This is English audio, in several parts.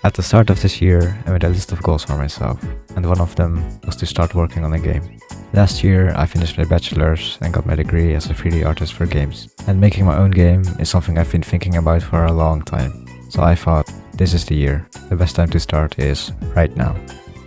At the start of this year, I made a list of goals for myself, and one of them was to start working on a game. Last year, I finished my bachelor's and got my degree as a 3D artist for games. And making my own game is something I've been thinking about for a long time. So I thought, this is the year. The best time to start is right now.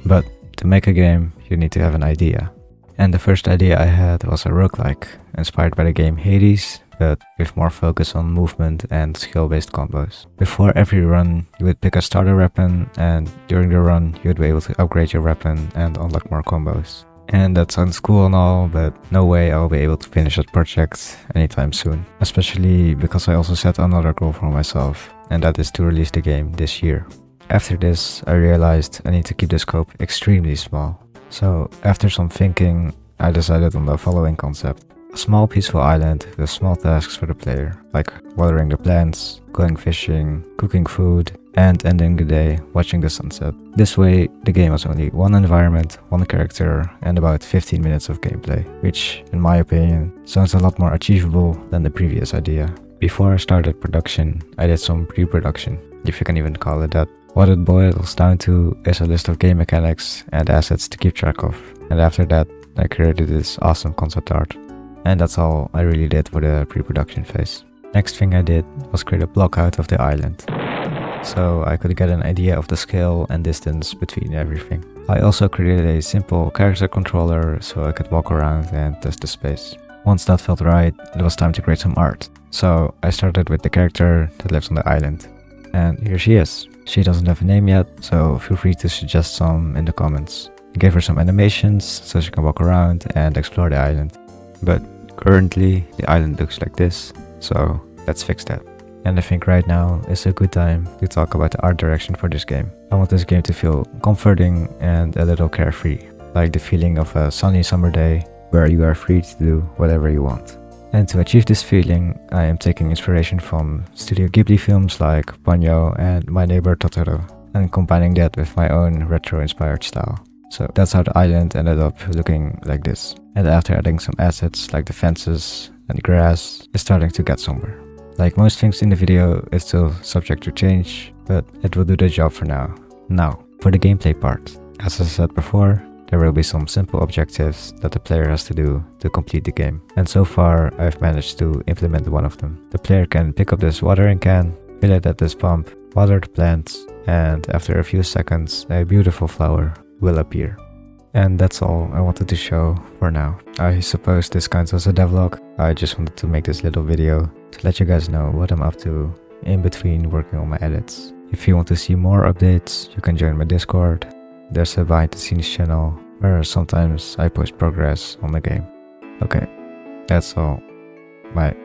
But to make a game, you need to have an idea. And the first idea I had was a roguelike, inspired by the game Hades, but with more focus on movement and skill-based combos. Before every run, you would pick a starter weapon, and during the run, you would be able to upgrade your weapon and unlock more combos. And that sounds cool and all, but no way I'll be able to finish that project anytime soon. Especially because I also set another goal for myself, and that is to release the game this year. After this, I realized I need to keep the scope extremely small. So after some thinking, I decided on the following concept. A small peaceful island with small tasks for the player, like watering the plants, going fishing, cooking food, and ending the day watching the sunset. This way, the game has only one environment, one character, and about 15 minutes of gameplay, which, in my opinion, sounds a lot more achievable than the previous idea. Before I started production, I did some pre-production, if you can even call it that. What it boils down to is a list of game mechanics and assets to keep track of, and after that, I created this awesome concept art. And that's all I really did for the pre-production phase. Next thing I did was create a block out of the island, so I could get an idea of the scale and distance between everything. I also created a simple character controller so I could walk around and test the space. Once that felt right, it was time to create some art. So I started with the character that lives on the island. And here she is. She doesn't have a name yet, so feel free to suggest some in the comments. I gave her some animations so she can walk around and explore the island. But currently the island looks like this, so let's fix that. And I think right now is a good time to talk about the art direction for this game. I want this game to feel comforting and a little carefree, like the feeling of a sunny summer day where you are free to do whatever you want. And to achieve this feeling, I am taking inspiration from Studio Ghibli films like Ponyo and My Neighbor Totoro, and combining that with my own retro-inspired style. So that's how the island ended up looking like this. And after adding some assets like the fences and grass, it's starting to get somewhere. Like most things in the video, it's still subject to change, but it will do the job for now. Now, for the gameplay part. As I said before, there will be some simple objectives that the player has to do to complete the game. And so far, I've managed to implement one of them. The player can pick up this watering can, fill it at this pump, water the plants, and after a few seconds, a beautiful flower will appear. And that's all I wanted to show for now. I suppose this counts as a devlog. I just wanted to make this little video to let you guys know what I'm up to in between working on my edits. If you want to see more updates, you can join my Discord. There's a behind the scenes channel where sometimes I post progress on the game. Okay, that's all. Bye.